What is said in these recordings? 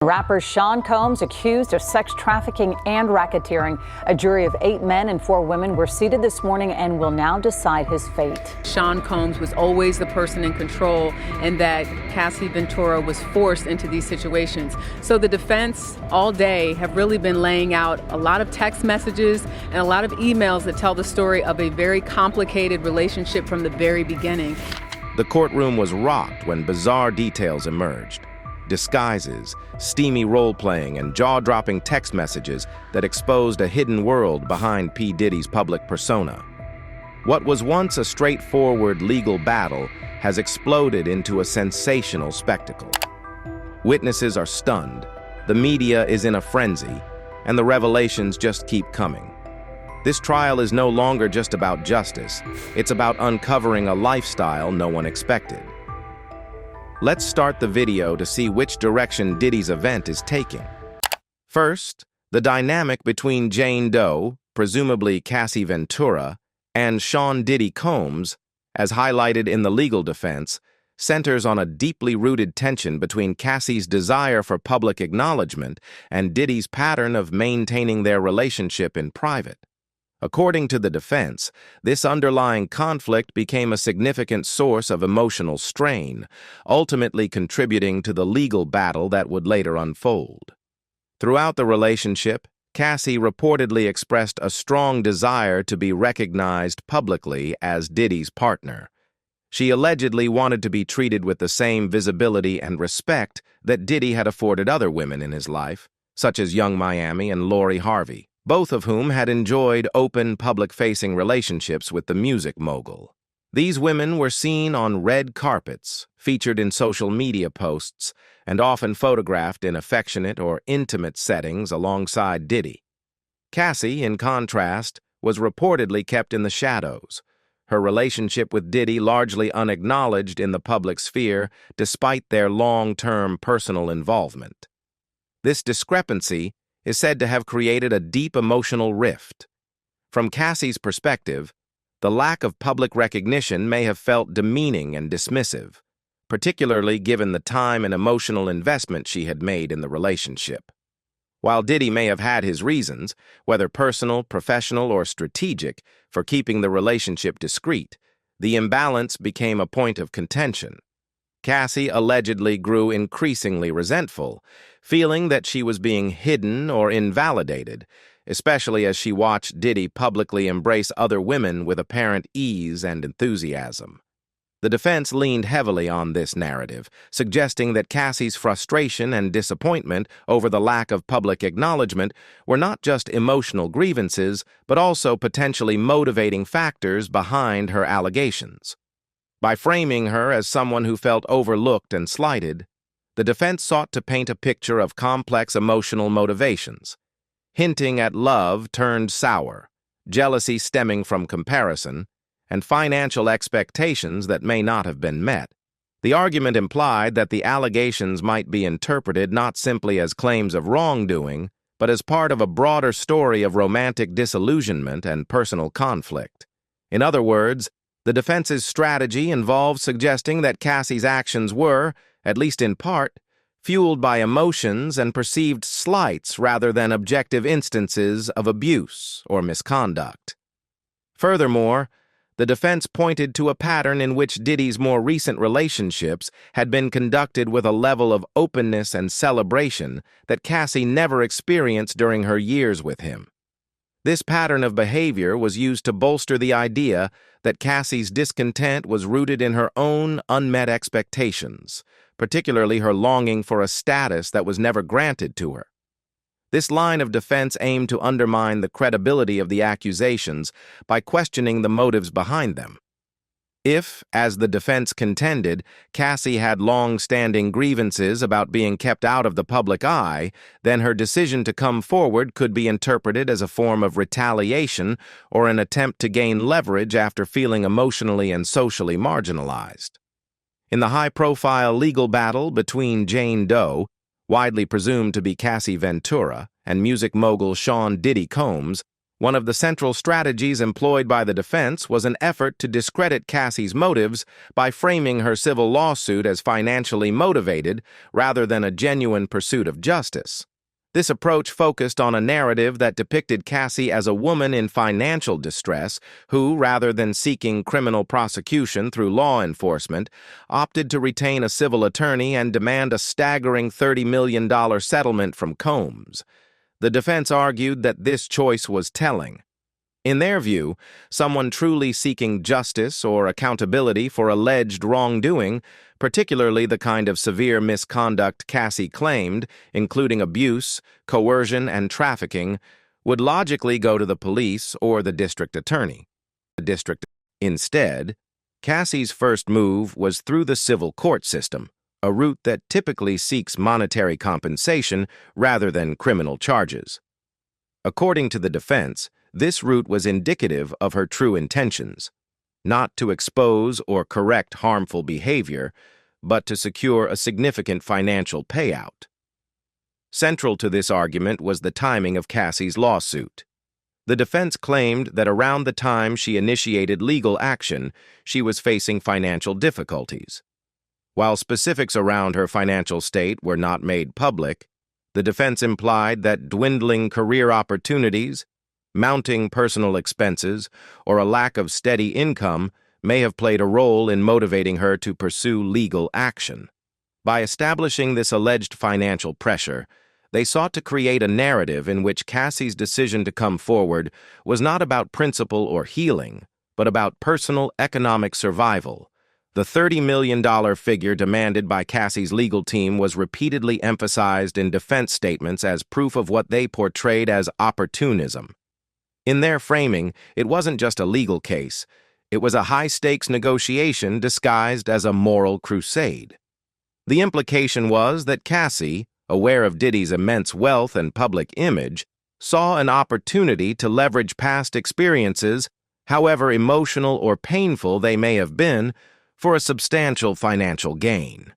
Rapper Sean Combs accused of sex trafficking and racketeering. A jury of 8 men and 4 women were seated this morning and will now decide his fate. Sean Combs was always the person in control, and that Cassie Ventura was forced into these situations. So the defense all day have really been laying out a lot of text messages and a lot of emails that tell the story of a very complicated relationship from the very beginning. The courtroom was rocked when bizarre details emerged. Disguises, steamy role-playing, and jaw-dropping text messages that exposed a hidden world behind P. Diddy's public persona. What was once a straightforward legal battle has exploded into a sensational spectacle. Witnesses are stunned, the media is in a frenzy, and the revelations just keep coming. This trial is no longer just about justice, it's about uncovering a lifestyle no one expected. Let's start the video to see which direction Diddy's event is taking. First, the dynamic between Jane Doe, presumably Cassie Ventura, and Sean Diddy Combs, as highlighted in the legal defense, centers on a deeply rooted tension between Cassie's desire for public acknowledgement and Diddy's pattern of maintaining their relationship in private. According to the defense, this underlying conflict became a significant source of emotional strain, ultimately contributing to the legal battle that would later unfold. Throughout the relationship, Cassie reportedly expressed a strong desire to be recognized publicly as Diddy's partner. She allegedly wanted to be treated with the same visibility and respect that Diddy had afforded other women in his life, such as Young Miami and Lori Harvey, both of whom had enjoyed open, public-facing relationships with the music mogul. These women were seen on red carpets, featured in social media posts, and often photographed in affectionate or intimate settings alongside Diddy. Cassie, in contrast, was reportedly kept in the shadows, her relationship with Diddy largely unacknowledged in the public sphere despite their long-term personal involvement. This discrepancy is said to have created a deep emotional rift. From Cassie's perspective, the lack of public recognition may have felt demeaning and dismissive, particularly given the time and emotional investment she had made in the relationship. While Diddy may have had his reasons, whether personal, professional, or strategic, for keeping the relationship discreet, the imbalance became a point of contention. Cassie allegedly grew increasingly resentful, feeling that she was being hidden or invalidated, especially as she watched Diddy publicly embrace other women with apparent ease and enthusiasm. The defense leaned heavily on this narrative, suggesting that Cassie's frustration and disappointment over the lack of public acknowledgement were not just emotional grievances, but also potentially motivating factors behind her allegations. By framing her as someone who felt overlooked and slighted, the defense sought to paint a picture of complex emotional motivations, hinting at love turned sour, jealousy stemming from comparison, and financial expectations that may not have been met. The argument implied that the allegations might be interpreted not simply as claims of wrongdoing, but as part of a broader story of romantic disillusionment and personal conflict. In other words, the defense's strategy involved suggesting that Cassie's actions were, at least in part, fueled by emotions and perceived slights rather than objective instances of abuse or misconduct. Furthermore, the defense pointed to a pattern in which Diddy's more recent relationships had been conducted with a level of openness and celebration that Cassie never experienced during her years with him. This pattern of behavior was used to bolster the idea that Cassie's discontent was rooted in her own unmet expectations, particularly her longing for a status that was never granted to her. This line of defense aimed to undermine the credibility of the accusations by questioning the motives behind them. If, as the defense contended, Cassie had long-standing grievances about being kept out of the public eye, then her decision to come forward could be interpreted as a form of retaliation or an attempt to gain leverage after feeling emotionally and socially marginalized. In the high-profile legal battle between Jane Doe, widely presumed to be Cassie Ventura, and music mogul Sean Diddy Combs, One of the central strategies employed by the defense was an effort to discredit Cassie's motives by framing her civil lawsuit as financially motivated rather than a genuine pursuit of justice. This approach focused on a narrative that depicted Cassie as a woman in financial distress who, rather than seeking criminal prosecution through law enforcement, opted to retain a civil attorney and demand a staggering $30 million settlement from Combs. The defense argued that this choice was telling. In their view, someone truly seeking justice or accountability for alleged wrongdoing, particularly the kind of severe misconduct Cassie claimed, including abuse, coercion, and trafficking, would logically go to the police or the district attorney. Instead, Cassie's first move was through the civil court system, a route that typically seeks monetary compensation rather than criminal charges. According to the defense, this route was indicative of her true intentions, not to expose or correct harmful behavior, but to secure a significant financial payout. Central to this argument was the timing of Cassie's lawsuit. The defense claimed that around the time she initiated legal action, she was facing financial difficulties. While specifics around her financial state were not made public, the defense implied that dwindling career opportunities, mounting personal expenses, or a lack of steady income may have played a role in motivating her to pursue legal action. By establishing this alleged financial pressure, they sought to create a narrative in which Cassie's decision to come forward was not about principle or healing, but about personal economic survival. The $30 million figure demanded by Cassie's legal team was repeatedly emphasized in defense statements as proof of what they portrayed as opportunism. In their framing, it wasn't just a legal case. It was a high-stakes negotiation disguised as a moral crusade. The implication was that Cassie, aware of Diddy's immense wealth and public image, saw an opportunity to leverage past experiences, however emotional or painful they may have been, for a substantial financial gain.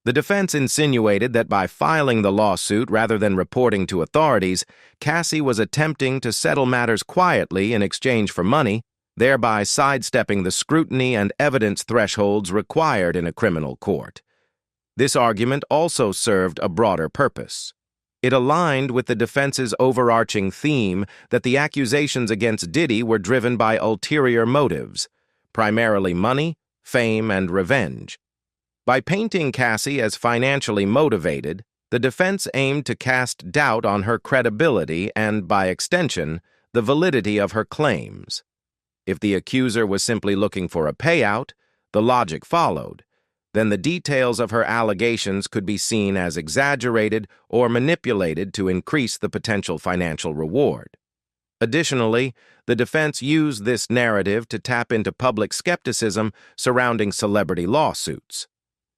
The defense insinuated that by filing the lawsuit rather than reporting to authorities, Cassie was attempting to settle matters quietly in exchange for money, thereby sidestepping the scrutiny and evidence thresholds required in a criminal court. This argument also served a broader purpose. It aligned with the defense's overarching theme that the accusations against Diddy were driven by ulterior motives, primarily money, fame, and revenge. By painting Cassie as financially motivated, the defense aimed to cast doubt on her credibility and, by extension, the validity of her claims. If the accuser was simply looking for a payout, the logic followed. Then the details of her allegations could be seen as exaggerated or manipulated to increase the potential financial reward. Additionally, the defense used this narrative to tap into public skepticism surrounding celebrity lawsuits.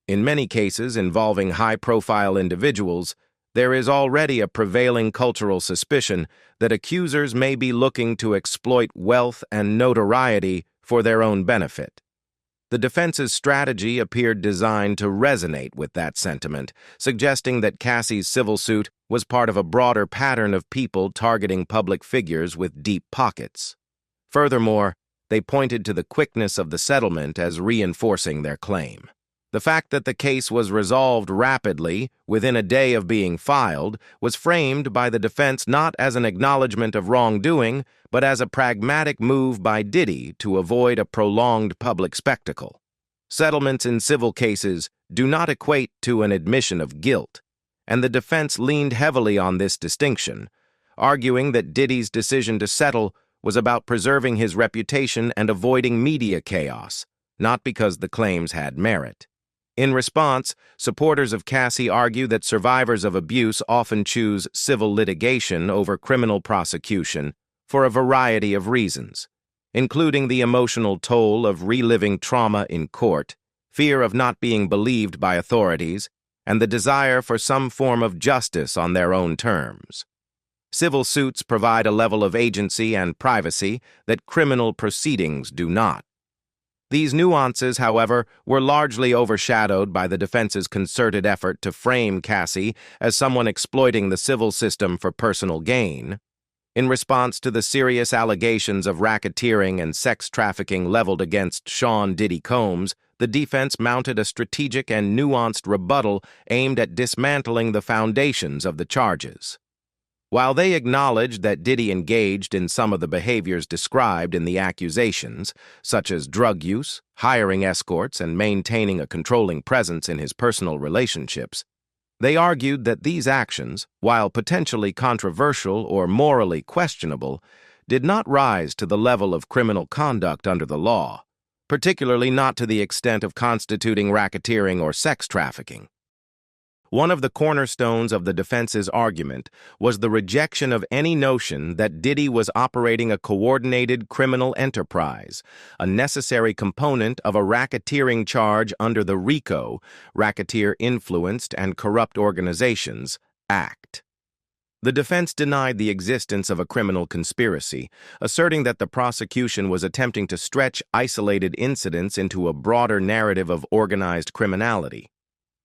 In many cases involving high-profile individuals, there is already a prevailing cultural suspicion that accusers may be looking to exploit wealth and notoriety for their own benefit. The defense's strategy appeared designed to resonate with that sentiment, suggesting that Cassie's civil suit was part of a broader pattern of people targeting public figures with deep pockets. Furthermore, they pointed to the quickness of the settlement as reinforcing their claim. The fact that the case was resolved rapidly, within a day of being filed, was framed by the defense not as an acknowledgement of wrongdoing, but as a pragmatic move by Diddy to avoid a prolonged public spectacle. Settlements in civil cases do not equate to an admission of guilt, and the defense leaned heavily on this distinction, arguing that Diddy's decision to settle was about preserving his reputation and avoiding media chaos, not because the claims had merit. In response, supporters of Cassie argue that survivors of abuse often choose civil litigation over criminal prosecution for a variety of reasons, including the emotional toll of reliving trauma in court, fear of not being believed by authorities, and the desire for some form of justice on their own terms. Civil suits provide a level of agency and privacy that criminal proceedings do not. These nuances, however, were largely overshadowed by the defense's concerted effort to frame Cassie as someone exploiting the civil system for personal gain. In response to the serious allegations of racketeering and sex trafficking leveled against Sean Diddy Combs, the defense mounted a strategic and nuanced rebuttal aimed at dismantling the foundations of the charges. While they acknowledged that Diddy engaged in some of the behaviors described in the accusations, such as drug use, hiring escorts, and maintaining a controlling presence in his personal relationships, they argued that these actions, while potentially controversial or morally questionable, did not rise to the level of criminal conduct under the law, particularly not to the extent of constituting racketeering or sex trafficking. One of the cornerstones of the defense's argument was the rejection of any notion that Diddy was operating a coordinated criminal enterprise, a necessary component of a racketeering charge under the RICO, Racketeer Influenced and Corrupt Organizations, Act. The defense denied the existence of a criminal conspiracy, asserting that the prosecution was attempting to stretch isolated incidents into a broader narrative of organized criminality.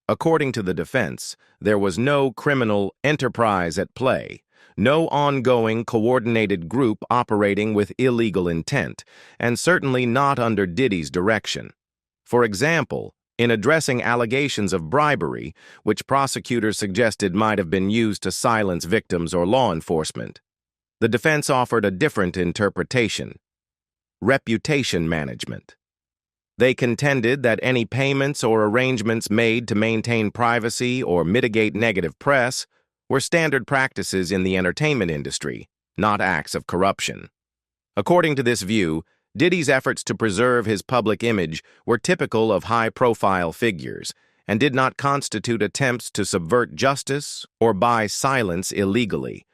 According to the defense, there was no criminal enterprise at play, no ongoing coordinated group operating with illegal intent, and certainly not under Diddy's direction. For example, in addressing allegations of bribery, which prosecutors suggested might have been used to silence victims or law enforcement, the defense offered a different interpretation: reputation management. They contended that any payments or arrangements made to maintain privacy or mitigate negative press were standard practices in the entertainment industry, not acts of corruption. According to this view, Diddy's efforts to preserve his public image were typical of high-profile figures and did not constitute attempts to subvert justice or buy silence illegally.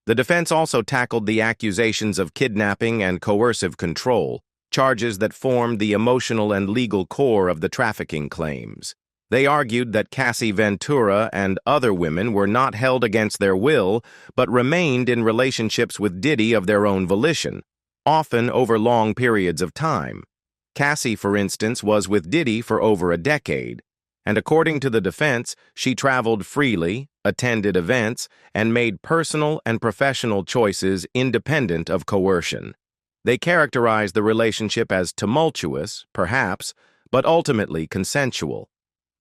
The defense also tackled the accusations of kidnapping and coercive control, charges that formed the emotional and legal core of the trafficking claims. They argued that Cassie Ventura and other women were not held against their will, but remained in relationships with Diddy of their own volition, often over long periods of time. Cassie, for instance, was with Diddy for over a decade, and according to the defense, she traveled freely, attended events, and made personal and professional choices independent of coercion. They characterized the relationship as tumultuous, perhaps, but ultimately consensual.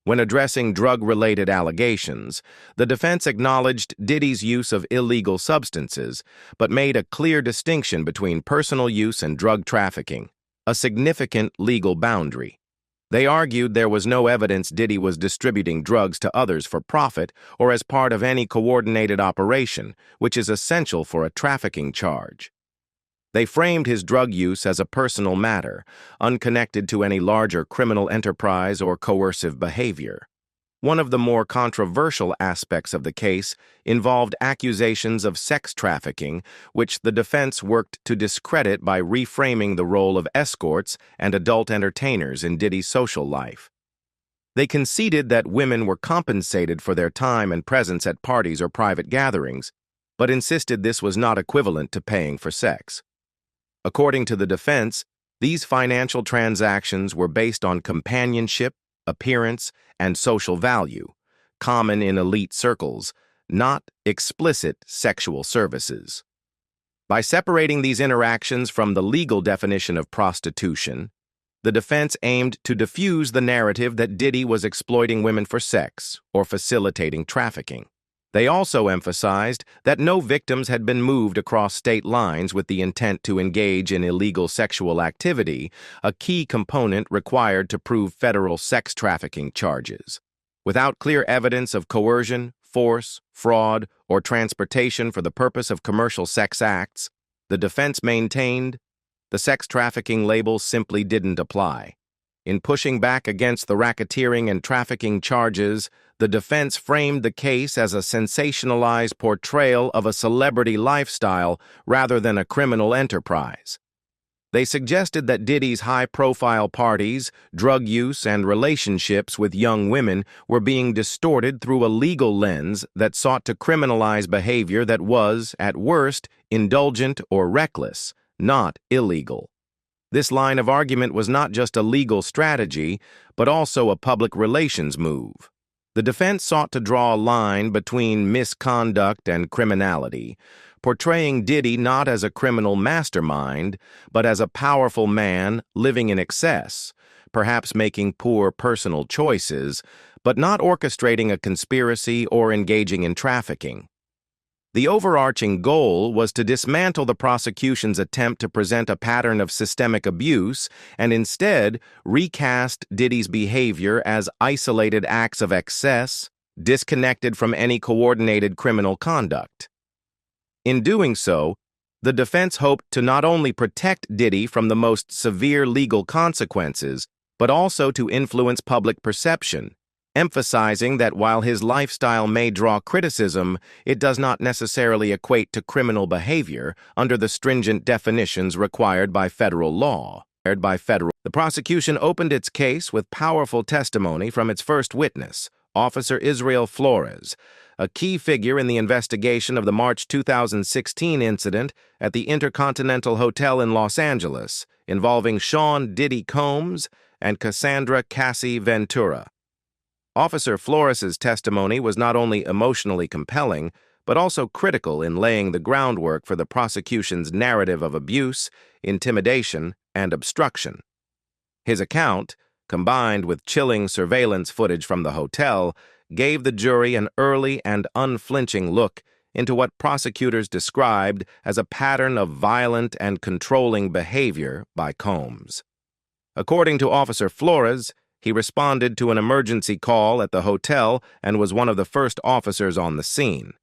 When addressing drug-related allegations, the defense acknowledged Diddy's use of illegal substances, but made a clear distinction between personal use and drug trafficking, a significant legal boundary. They argued there was no evidence Diddy was distributing drugs to others for profit or as part of any coordinated operation, which is essential for a trafficking charge. They framed his drug use as a personal matter, unconnected to any larger criminal enterprise or coercive behavior. One of the more controversial aspects of the case involved accusations of sex trafficking, which the defense worked to discredit by reframing the role of escorts and adult entertainers in Diddy's social life. They conceded that women were compensated for their time and presence at parties or private gatherings, but insisted this was not equivalent to paying for sex. According to the defense, these financial transactions were based on companionship, appearance, and social value, common in elite circles, not explicit sexual services. By separating these interactions from the legal definition of prostitution, the defense aimed to diffuse the narrative that Diddy was exploiting women for sex or facilitating trafficking. They also emphasized that no victims had been moved across state lines with the intent to engage in illegal sexual activity, a key component required to prove federal sex trafficking charges. Without clear evidence of coercion, force, fraud, or transportation for the purpose of commercial sex acts, the defense maintained the sex trafficking label simply didn't apply. In pushing back against the racketeering and trafficking charges, the defense framed the case as a sensationalized portrayal of a celebrity lifestyle rather than a criminal enterprise. They suggested that Diddy's high-profile parties, drug use, and relationships with young women were being distorted through a legal lens that sought to criminalize behavior that was, at worst, indulgent or reckless, not illegal. This line of argument was not just a legal strategy, but also a public relations move. The defense sought to draw a line between misconduct and criminality, portraying Diddy not as a criminal mastermind, but as a powerful man living in excess, perhaps making poor personal choices, but not orchestrating a conspiracy or engaging in trafficking. The overarching goal was to dismantle the prosecution's attempt to present a pattern of systemic abuse and instead recast Diddy's behavior as isolated acts of excess, disconnected from any coordinated criminal conduct. In doing so, the defense hoped to not only protect Diddy from the most severe legal consequences, but also to influence public perception, emphasizing that while his lifestyle may draw criticism, it does not necessarily equate to criminal behavior under the stringent definitions required by federal law. The prosecution opened its case with powerful testimony from its first witness, Officer Israel Flores, a key figure in the investigation of the March 2016 incident at the Intercontinental Hotel in Los Angeles, involving Sean Diddy Combs and Cassandra Cassie Ventura. Officer Flores's testimony was not only emotionally compelling, but also critical in laying the groundwork for the prosecution's narrative of abuse, intimidation, and obstruction. His account, combined with chilling surveillance footage from the hotel, gave the jury an early and unflinching look into what prosecutors described as a pattern of violent and controlling behavior by Combs. According to Officer Flores, he responded to an emergency call at the hotel and was one of the first officers on the scene.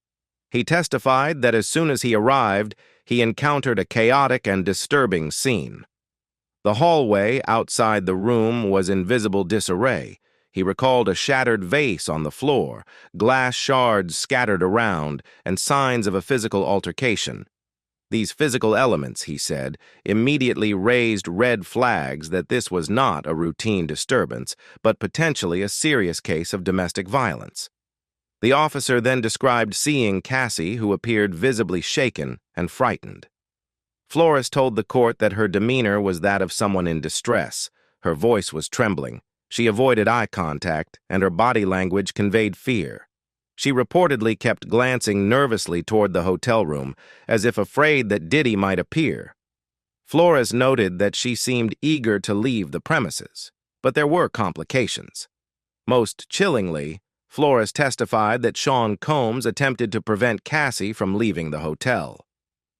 He testified that as soon as he arrived, he encountered a chaotic and disturbing scene. The hallway outside the room was in visible disarray. He recalled a shattered vase on the floor, glass shards scattered around, and signs of a physical altercation. These physical elements, he said, immediately raised red flags that this was not a routine disturbance, but potentially a serious case of domestic violence. The officer then described seeing Cassie, who appeared visibly shaken and frightened. Flores told the court that her demeanor was that of someone in distress. Her voice was trembling. She avoided eye contact, and her body language conveyed fear. She reportedly kept glancing nervously toward the hotel room, as if afraid that Diddy might appear. Flores noted that she seemed eager to leave the premises, but there were complications. Most chillingly, Flores testified that Sean Combs attempted to prevent Cassie from leaving the hotel.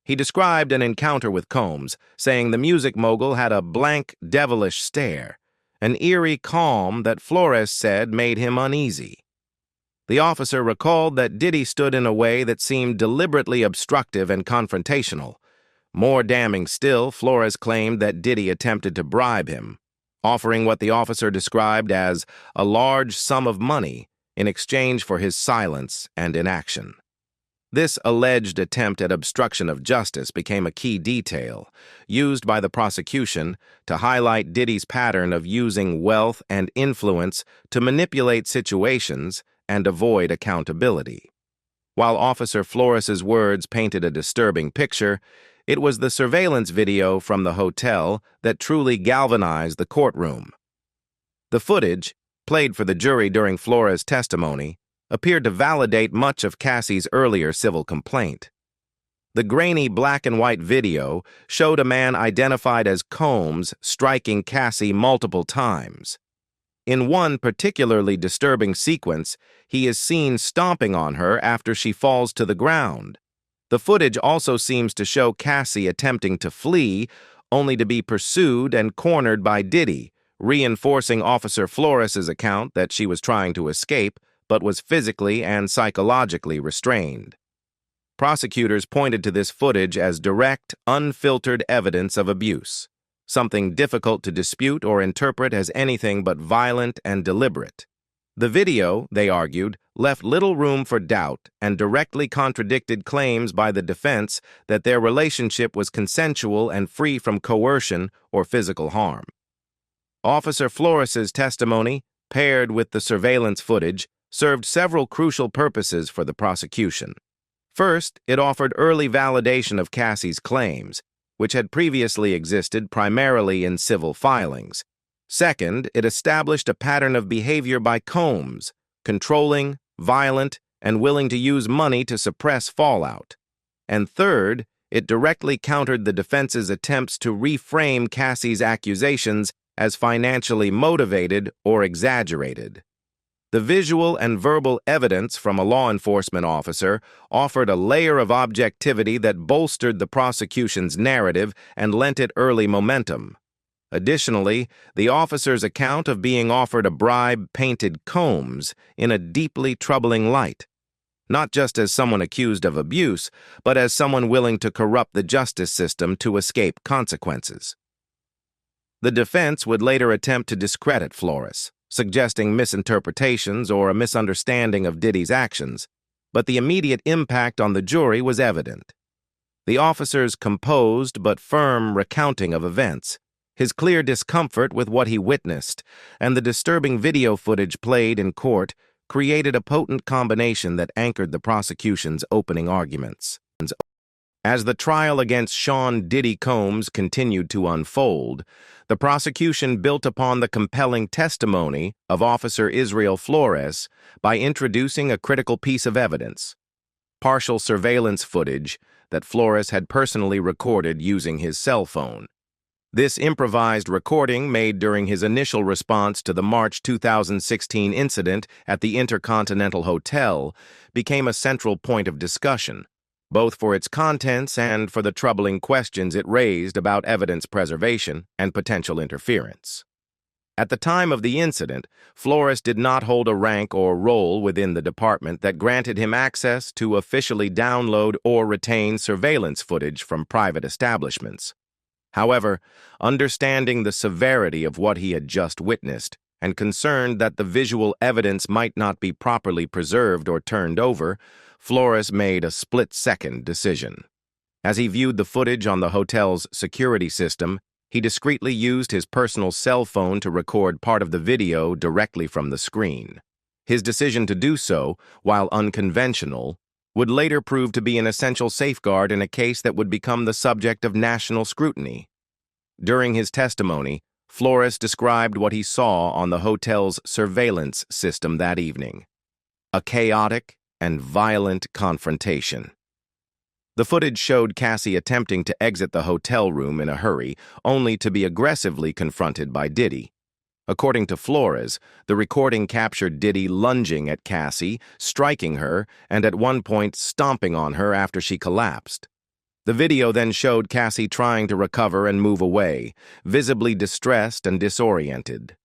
He described an encounter with Combs, saying the music mogul had a blank, devilish stare, an eerie calm that Flores said made him uneasy. The officer recalled that Diddy stood in a way that seemed deliberately obstructive and confrontational. More damning still, Flores claimed that Diddy attempted to bribe him, offering what the officer described as a large sum of money in exchange for his silence and inaction. This alleged attempt at obstruction of justice became a key detail, used by the prosecution to highlight Diddy's pattern of using wealth and influence to manipulate situations and avoid accountability. While Officer Flores's words painted a disturbing picture, it was the surveillance video from the hotel that truly galvanized the courtroom. The footage, played for the jury during Flores' testimony, appeared to validate much of Cassie's earlier civil complaint. The grainy black-and-white video showed a man identified as Combs striking Cassie multiple times. In one particularly disturbing sequence, he is seen stomping on her after she falls to the ground. The footage also seems to show Cassie attempting to flee, only to be pursued and cornered by Diddy, reinforcing Officer Flores's account that she was trying to escape, but was physically and psychologically restrained. Prosecutors pointed to this footage as direct, unfiltered evidence of abuse, something difficult to dispute or interpret as anything but violent and deliberate. The video, they argued, left little room for doubt and directly contradicted claims by the defense that their relationship was consensual and free from coercion or physical harm. Officer Flores's testimony, paired with the surveillance footage, served several crucial purposes for the prosecution. First, it offered early validation of Cassie's claims, which had previously existed primarily in civil filings. Second, it established a pattern of behavior by Combs, controlling, violent, and willing to use money to suppress fallout. And third, it directly countered the defense's attempts to reframe Cassie's accusations as financially motivated or exaggerated. The visual and verbal evidence from a law enforcement officer offered a layer of objectivity that bolstered the prosecution's narrative and lent it early momentum. Additionally, the officer's account of being offered a bribe painted Combs in a deeply troubling light, not just as someone accused of abuse, but as someone willing to corrupt the justice system to escape consequences. The defense would later attempt to discredit Flores, suggesting misinterpretations or a misunderstanding of Diddy's actions, but the immediate impact on the jury was evident. The officer's composed but firm recounting of events, his clear discomfort with what he witnessed, and the disturbing video footage played in court created a potent combination that anchored the prosecution's opening arguments. As the trial against Sean Diddy Combs continued to unfold, the prosecution built upon the compelling testimony of Officer Israel Flores by introducing a critical piece of evidence: partial surveillance footage that Flores had personally recorded using his cell phone. This improvised recording, made during his initial response to the March 2016 incident at the Intercontinental Hotel, became a central point of discussion, both for its contents and for the troubling questions it raised about evidence preservation and potential interference. At the time of the incident, Flores did not hold a rank or role within the department that granted him access to officially download or retain surveillance footage from private establishments. However, understanding the severity of what he had just witnessed and concerned that the visual evidence might not be properly preserved or turned over, Flores made a split-second decision. As he viewed the footage on the hotel's security system, he discreetly used his personal cell phone to record part of the video directly from the screen. His decision to do so, while unconventional, would later prove to be an essential safeguard in a case that would become the subject of national scrutiny. During his testimony, Flores described what he saw on the hotel's surveillance system that evening: a chaotic and violent confrontation. The footage showed Cassie attempting to exit the hotel room in a hurry, only to be aggressively confronted by Diddy. According to Flores, the recording captured Diddy lunging at Cassie, striking her, and at one point stomping on her after she collapsed. The video then showed Cassie trying to recover and move away, visibly distressed and disoriented.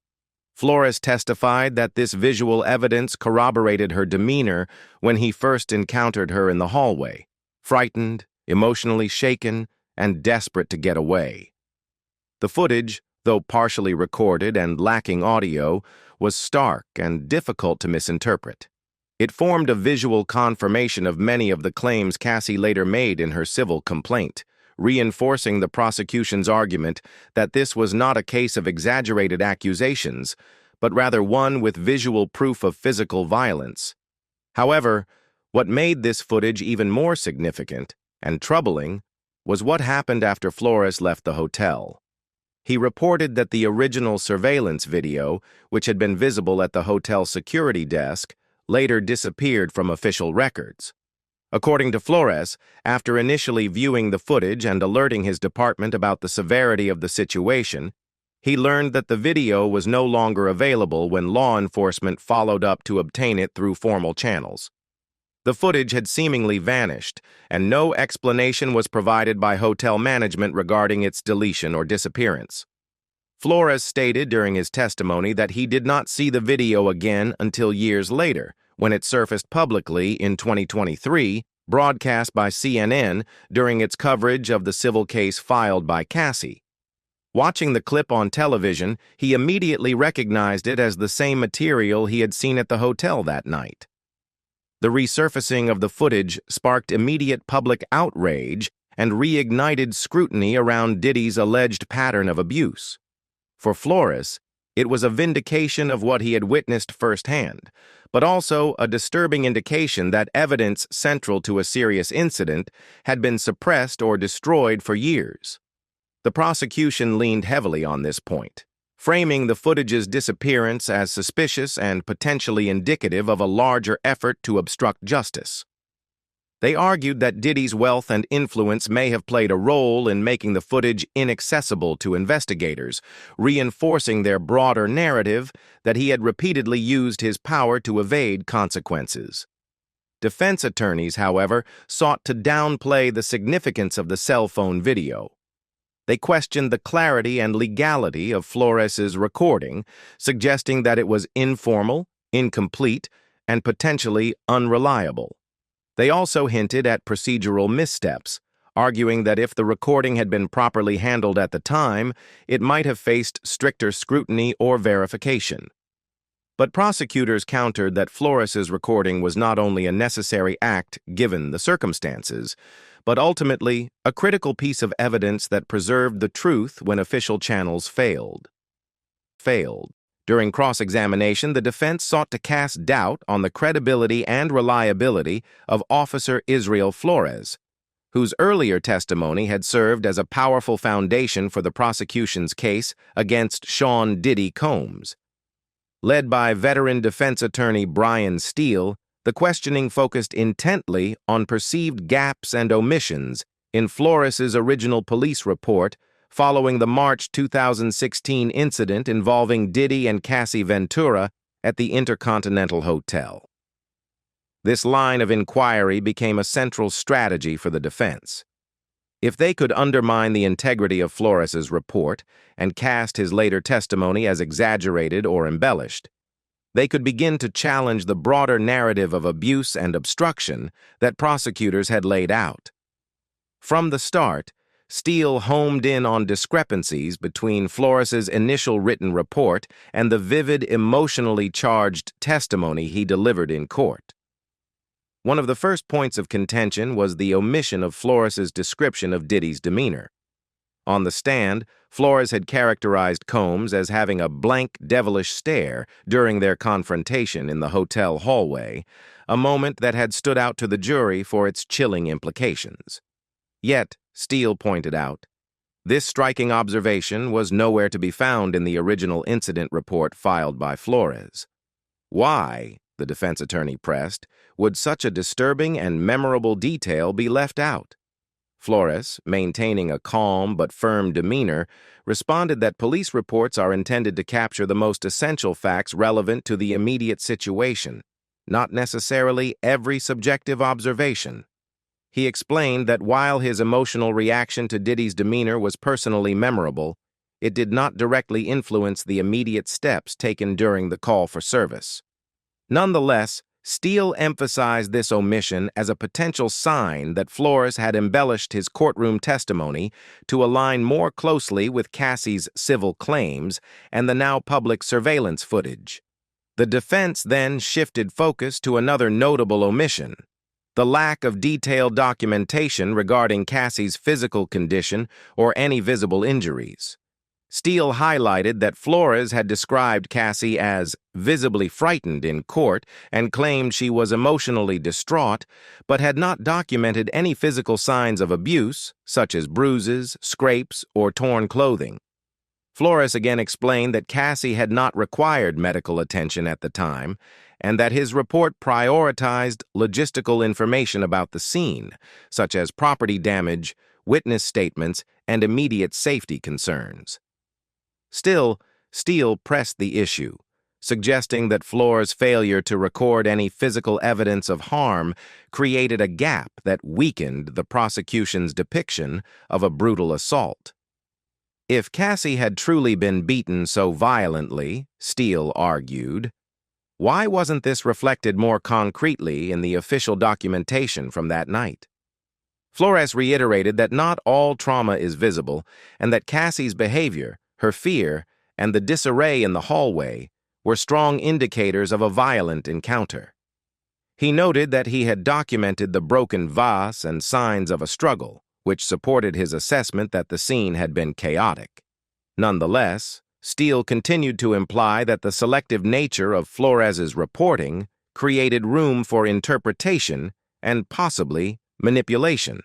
Flores testified that this visual evidence corroborated her demeanor when he first encountered her in the hallway: frightened, emotionally shaken, and desperate to get away. The footage, though partially recorded and lacking audio, was stark and difficult to misinterpret. It formed a visual confirmation of many of the claims Cassie later made in her civil complaint, reinforcing the prosecution's argument that this was not a case of exaggerated accusations, but rather one with visual proof of physical violence. However, what made this footage even more significant and troubling was what happened after Flores left the hotel. He reported that the original surveillance video, which had been visible at the hotel security desk, later disappeared from official records. According to Flores, after initially viewing the footage and alerting his department about the severity of the situation, he learned that the video was no longer available when law enforcement followed up to obtain it through formal channels. The footage had seemingly vanished, and no explanation was provided by hotel management regarding its deletion or disappearance. Flores stated during his testimony that he did not see the video again until years later, when it surfaced publicly in 2023, broadcast by CNN during its coverage of the civil case filed by Cassie. Watching the clip on television, he immediately recognized it as the same material he had seen at the hotel that night. The resurfacing of the footage sparked immediate public outrage and reignited scrutiny around Diddy's alleged pattern of abuse. For Flores, it was a vindication of what he had witnessed firsthand, but also a disturbing indication that evidence central to a serious incident had been suppressed or destroyed for years. The prosecution leaned heavily on this point, framing the footage's disappearance as suspicious and potentially indicative of a larger effort to obstruct justice. They argued that Diddy's wealth and influence may have played a role in making the footage inaccessible to investigators, reinforcing their broader narrative that he had repeatedly used his power to evade consequences. Defense attorneys, however, sought to downplay the significance of the cell phone video. They questioned the clarity and legality of Flores's recording, suggesting that it was informal, incomplete, and potentially unreliable. They also hinted at procedural missteps, arguing that if the recording had been properly handled at the time, it might have faced stricter scrutiny or verification. But prosecutors countered that Flores's recording was not only a necessary act given the circumstances, but ultimately a critical piece of evidence that preserved the truth when official channels failed. During cross-examination, the defense sought to cast doubt on the credibility and reliability of Officer Israel Flores, whose earlier testimony had served as a powerful foundation for the prosecution's case against Sean "Diddy" Combs. Led by veteran defense attorney Brian Steele, the questioning focused intently on perceived gaps and omissions in Flores's original police report following the March 2016 incident involving Diddy and Cassie Ventura at the Intercontinental Hotel. This line of inquiry became a central strategy for the defense. If they could undermine the integrity of Flores's report and cast his later testimony as exaggerated or embellished, they could begin to challenge the broader narrative of abuse and obstruction that prosecutors had laid out. From the start, Steele homed in on discrepancies between Flores's initial written report and the vivid, emotionally charged testimony he delivered in court. One of the first points of contention was the omission of Flores's description of Diddy's demeanor. On the stand, Flores had characterized Combs as having a blank, devilish stare during their confrontation in the hotel hallway, a moment that had stood out to the jury for its chilling implications. Yet, Steele pointed out, this striking observation was nowhere to be found in the original incident report filed by Flores. Why, the defense attorney pressed, would such a disturbing and memorable detail be left out? Flores, maintaining a calm but firm demeanor, responded that police reports are intended to capture the most essential facts relevant to the immediate situation, not necessarily every subjective observation. He explained that while his emotional reaction to Diddy's demeanor was personally memorable, it did not directly influence the immediate steps taken during the call for service. Nonetheless, Steele emphasized this omission as a potential sign that Flores had embellished his courtroom testimony to align more closely with Cassie's civil claims and the now public surveillance footage. The defense then shifted focus to another notable omission: the lack of detailed documentation regarding Cassie's physical condition or any visible injuries. Steele highlighted that Flores had described Cassie as visibly frightened in court and claimed she was emotionally distraught, but had not documented any physical signs of abuse, such as bruises, scrapes, or torn clothing. Flores again explained that Cassie had not required medical attention at the time, and that his report prioritized logistical information about the scene, such as property damage, witness statements, and immediate safety concerns. Still, Steele pressed the issue, suggesting that Flores' failure to record any physical evidence of harm created a gap that weakened the prosecution's depiction of a brutal assault. If Cassie had truly been beaten so violently, Steele argued, why wasn't this reflected more concretely in the official documentation from that night? Flores reiterated that not all trauma is visible and that Cassie's behavior, her fear, and the disarray in the hallway were strong indicators of a violent encounter. He noted that he had documented the broken vase and signs of a struggle, which supported his assessment that the scene had been chaotic. Nonetheless, Steele continued to imply that the selective nature of Flores's reporting created room for interpretation and possibly manipulation.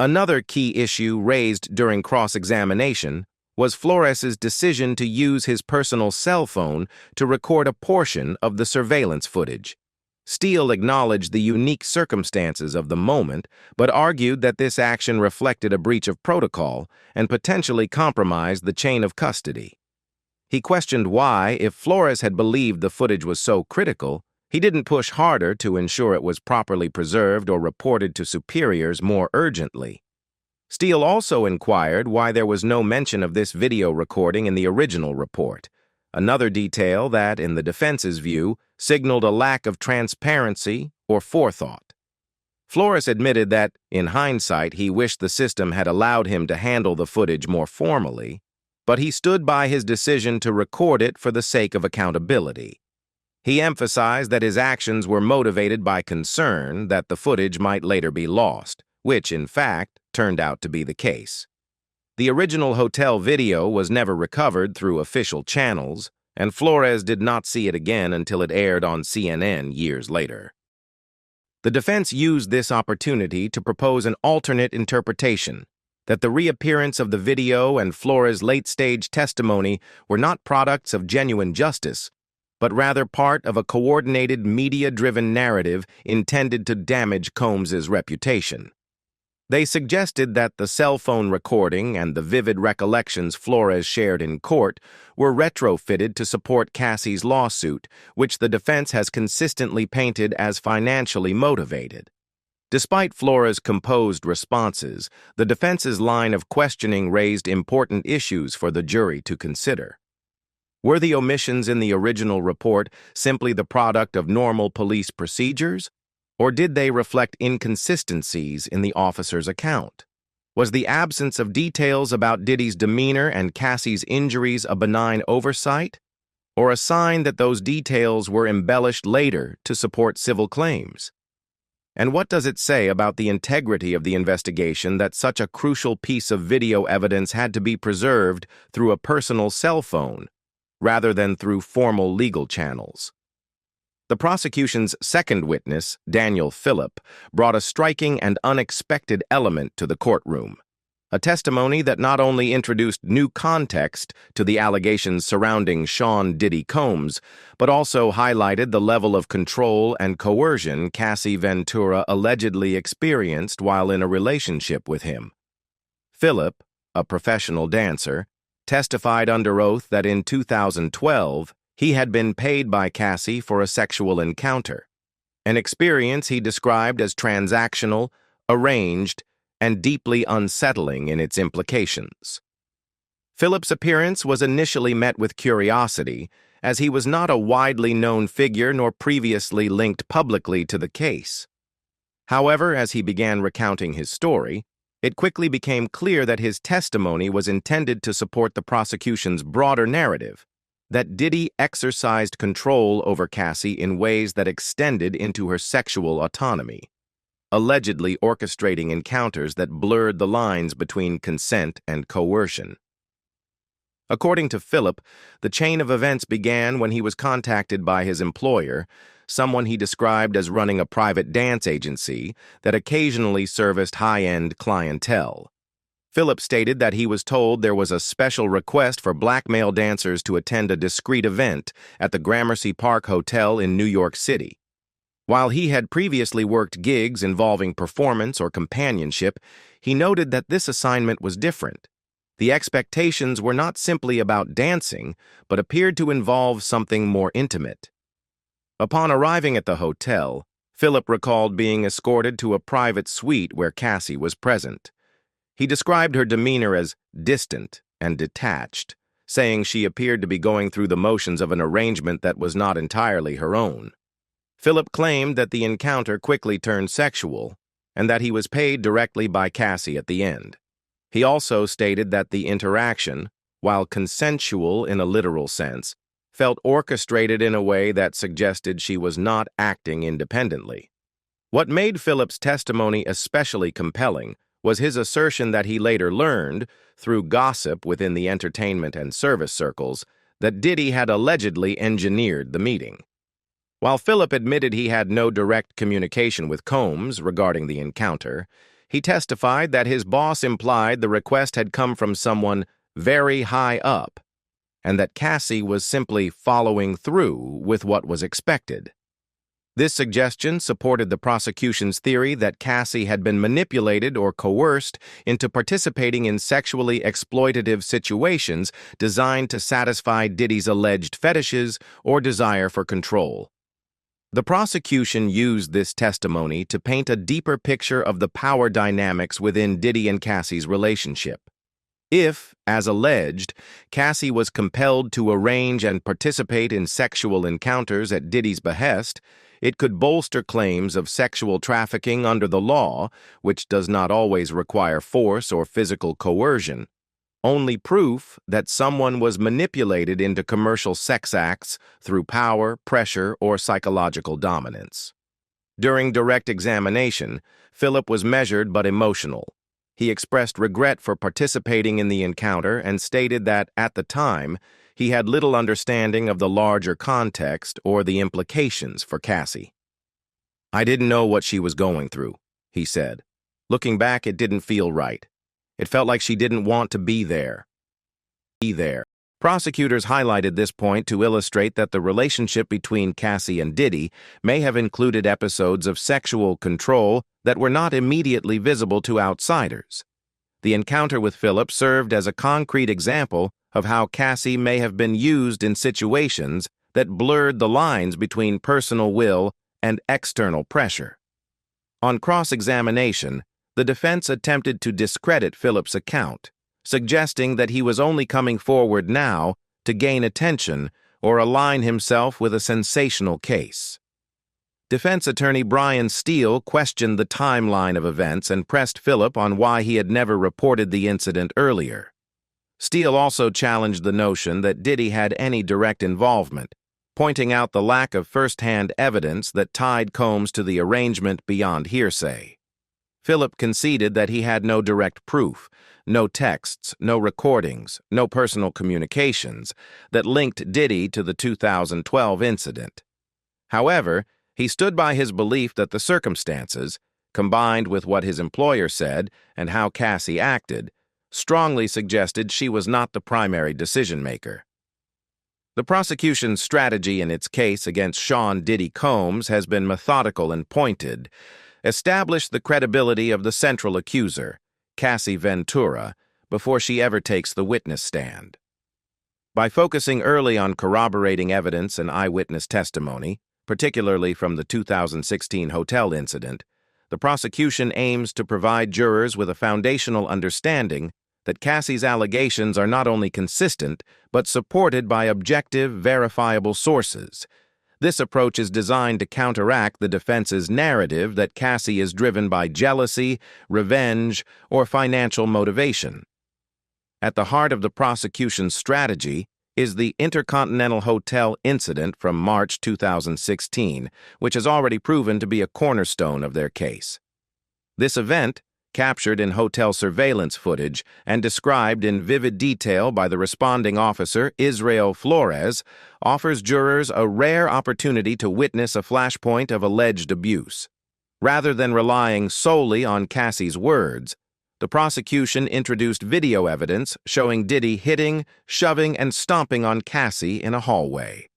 Another key issue raised during cross-examination was Flores's decision to use his personal cell phone to record a portion of the surveillance footage. Steele acknowledged the unique circumstances of the moment, but argued that this action reflected a breach of protocol and potentially compromised the chain of custody. He questioned why, if Flores had believed the footage was so critical, he didn't push harder to ensure it was properly preserved or reported to superiors more urgently. Steele also inquired why there was no mention of this video recording in the original report, another detail that, in the defense's view, signaled a lack of transparency or forethought. Flores admitted that, in hindsight, he wished the system had allowed him to handle the footage more formally, but he stood by his decision to record it for the sake of accountability. He emphasized that his actions were motivated by concern that the footage might later be lost, which, in fact, turned out to be the case. The original hotel video was never recovered through official channels, and Flores did not see it again until it aired on CNN years later. The defense used this opportunity to propose an alternate interpretation, that the reappearance of the video and Flores' late-stage testimony were not products of genuine justice, but rather part of a coordinated media-driven narrative intended to damage Combs's reputation. They suggested that the cell phone recording and the vivid recollections Flores shared in court were retrofitted to support Cassie's lawsuit, which the defense has consistently painted as financially motivated. Despite Flores' composed responses, the defense's line of questioning raised important issues for the jury to consider. Were the omissions in the original report simply the product of normal police procedures, or did they reflect inconsistencies in the officer's account? Was the absence of details about Diddy's demeanor and Cassie's injuries a benign oversight, or a sign that those details were embellished later to support civil claims? And what does it say about the integrity of the investigation that such a crucial piece of video evidence had to be preserved through a personal cell phone, rather than through formal legal channels? The prosecution's second witness, Daniel Phillip, brought a striking and unexpected element to the courtroom, a testimony that not only introduced new context to the allegations surrounding Sean Diddy Combs, but also highlighted the level of control and coercion Cassie Ventura allegedly experienced while in a relationship with him. Phillip, a professional dancer, testified under oath that in 2012, he had been paid by Cassie for a sexual encounter, an experience he described as transactional, arranged, and deeply unsettling in its implications. Phillip's appearance was initially met with curiosity, as he was not a widely known figure nor previously linked publicly to the case. However, as he began recounting his story, it quickly became clear that his testimony was intended to support the prosecution's broader narrative, that Diddy exercised control over Cassie in ways that extended into her sexual autonomy, allegedly orchestrating encounters that blurred the lines between consent and coercion. According to Phillip, the chain of events began when he was contacted by his employer, someone he described as running a private dance agency that occasionally serviced high-end clientele. Phillip stated that he was told there was a special request for black male dancers to attend a discreet event at the Gramercy Park Hotel in New York City. While he had previously worked gigs involving performance or companionship, he noted that this assignment was different. The expectations were not simply about dancing, but appeared to involve something more intimate. Upon arriving at the hotel, Phillip recalled being escorted to a private suite where Cassie was present. He described her demeanor as distant and detached, saying she appeared to be going through the motions of an arrangement that was not entirely her own. Phillip claimed that the encounter quickly turned sexual and that he was paid directly by Cassie at the end. He also stated that the interaction, while consensual in a literal sense, felt orchestrated in a way that suggested she was not acting independently. What made Phillip's testimony especially compelling was his assertion that he later learned, through gossip within the entertainment and service circles, that Diddy had allegedly engineered the meeting. While Phillip admitted he had no direct communication with Combs regarding the encounter, he testified that his boss implied the request had come from someone very high up, and that Cassie was simply following through with what was expected. This suggestion supported the prosecution's theory that Cassie had been manipulated or coerced into participating in sexually exploitative situations designed to satisfy Diddy's alleged fetishes or desire for control. The prosecution used this testimony to paint a deeper picture of the power dynamics within Diddy and Cassie's relationship. If, as alleged, Cassie was compelled to arrange and participate in sexual encounters at Diddy's behest, it could bolster claims of sexual trafficking under the law, which does not always require force or physical coercion, only proof that someone was manipulated into commercial sex acts through power, pressure, or psychological dominance. During direct examination, Philip was measured but emotional. He expressed regret for participating in the encounter and stated that, at the time, he had little understanding of the larger context or the implications for Cassie. "I didn't know what she was going through," he said. "Looking back, it didn't feel right. It felt like she didn't want to be there." Prosecutors highlighted this point to illustrate that the relationship between Cassie and Diddy may have included episodes of sexual control that were not immediately visible to outsiders. The encounter with Philip served as a concrete example of how Cassie may have been used in situations that blurred the lines between personal will and external pressure. On cross-examination, the defense attempted to discredit Philip's account, suggesting that he was only coming forward now to gain attention or align himself with a sensational case. Defense attorney Brian Steele questioned the timeline of events and pressed Philip on why he had never reported the incident earlier. Steele also challenged the notion that Diddy had any direct involvement, pointing out the lack of first-hand evidence that tied Combs to the arrangement beyond hearsay. Philip conceded that he had no direct proof, no texts, no recordings, no personal communications that linked Diddy to the 2012 incident. However, he stood by his belief that the circumstances, combined with what his employer said and how Cassie acted, strongly suggested she was not the primary decision-maker. The prosecution's strategy in its case against Sean Diddy Combs has been methodical and pointed, establish the credibility of the central accuser, Cassie Ventura, before she ever takes the witness stand. By focusing early on corroborating evidence and eyewitness testimony, particularly from the 2016 hotel incident, the prosecution aims to provide jurors with a foundational understanding that Cassie's allegations are not only consistent, but supported by objective, verifiable sources. This approach is designed to counteract the defense's narrative that Cassie is driven by jealousy, revenge, or financial motivation. At the heart of the prosecution's strategy is the Intercontinental Hotel incident from March 2016, which has already proven to be a cornerstone of their case. This event, captured in hotel surveillance footage and described in vivid detail by the responding officer, Israel Flores, offers jurors a rare opportunity to witness a flashpoint of alleged abuse. Rather than relying solely on Cassie's words, the prosecution introduced video evidence showing Diddy hitting, shoving, and stomping on Cassie in a hallway.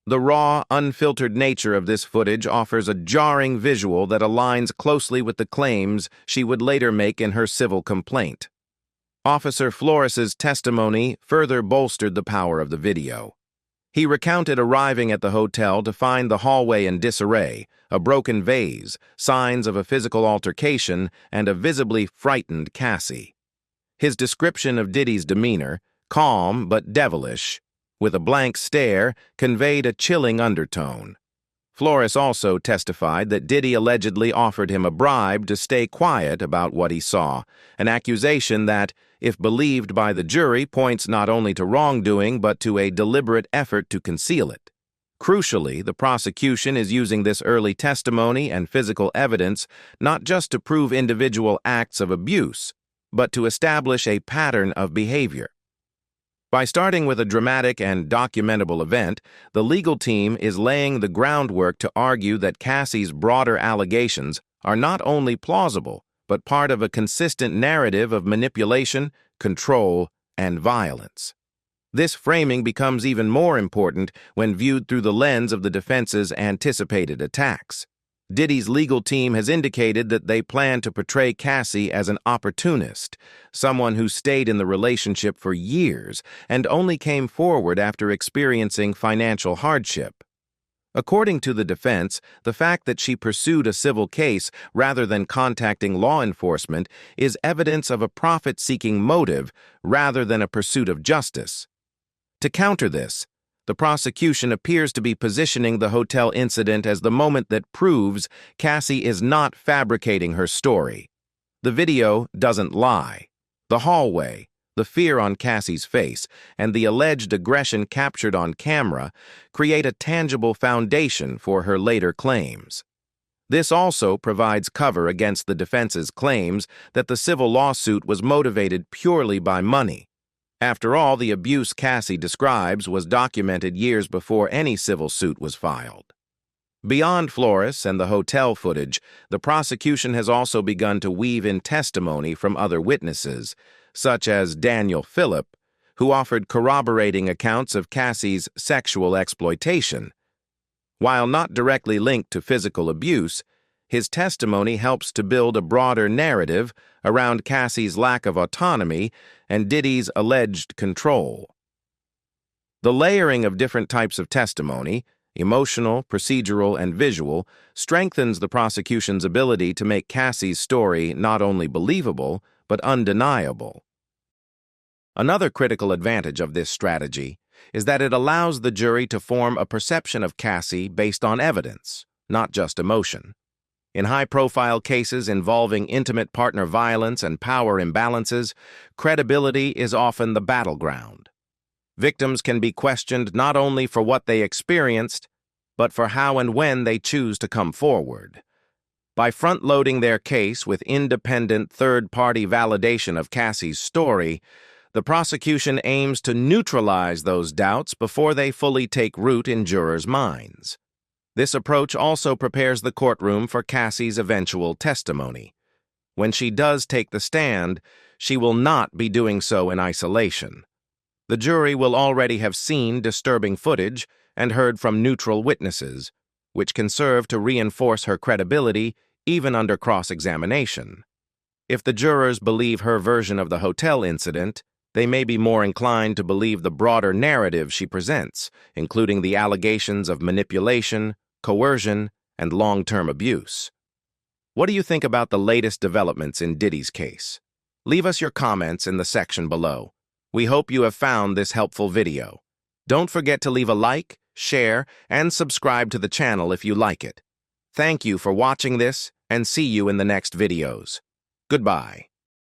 The raw, unfiltered nature of this footage offers a jarring visual that aligns closely with the claims she would later make in her civil complaint. Officer Flores's testimony further bolstered the power of the video. He recounted arriving at the hotel to find the hallway in disarray, a broken vase, signs of a physical altercation, and a visibly frightened Cassie. His description of Diddy's demeanor, calm but devilish, with a blank stare, conveyed a chilling undertone. Flores also testified that Diddy allegedly offered him a bribe to stay quiet about what he saw, an accusation that, if believed by the jury, points not only to wrongdoing but to a deliberate effort to conceal it. Crucially, the prosecution is using this early testimony and physical evidence not just to prove individual acts of abuse, but to establish a pattern of behavior. By starting with a dramatic and documentable event, the legal team is laying the groundwork to argue that Cassie's broader allegations are not only plausible, but part of a consistent narrative of manipulation, control, and violence. This framing becomes even more important when viewed through the lens of the defense's anticipated attacks. Diddy's legal team has indicated that they plan to portray Cassie as an opportunist, someone who stayed in the relationship for years and only came forward after experiencing financial hardship. According to the defense, the fact that she pursued a civil case rather than contacting law enforcement is evidence of a profit-seeking motive rather than a pursuit of justice. To counter this, the prosecution appears to be positioning the hotel incident as the moment that proves Cassie is not fabricating her story. The video doesn't lie. The hallway, the fear on Cassie's face, and the alleged aggression captured on camera create a tangible foundation for her later claims. This also provides cover against the defense's claims that the civil lawsuit was motivated purely by money. After all, the abuse Cassie describes was documented years before any civil suit was filed. Beyond Flores and the hotel footage, the prosecution has also begun to weave in testimony from other witnesses, such as Daniel Phillip, who offered corroborating accounts of Cassie's sexual exploitation. While not directly linked to physical abuse, his testimony helps to build a broader narrative around Cassie's lack of autonomy and Diddy's alleged control. The layering of different types of testimony, emotional, procedural, and visual, strengthens the prosecution's ability to make Cassie's story not only believable, but undeniable. Another critical advantage of this strategy is that it allows the jury to form a perception of Cassie based on evidence, not just emotion. In high-profile cases involving intimate partner violence and power imbalances, credibility is often the battleground. Victims can be questioned not only for what they experienced, but for how and when they choose to come forward. By front-loading their case with independent third-party validation of Cassie's story, the prosecution aims to neutralize those doubts before they fully take root in jurors' minds. This approach also prepares the courtroom for Cassie's eventual testimony. When she does take the stand, she will not be doing so in isolation. The jury will already have seen disturbing footage and heard from neutral witnesses, which can serve to reinforce her credibility even under cross-examination. If the jurors believe her version of the hotel incident, they may be more inclined to believe the broader narrative she presents, including the allegations of manipulation, coercion, and long-term abuse. What do you think about the latest developments in Diddy's case? Leave us your comments in the section below. We hope you have found this helpful video. Don't forget to leave a like, share, and subscribe to the channel if you like it. Thank you for watching this, and see you in the next videos. Goodbye.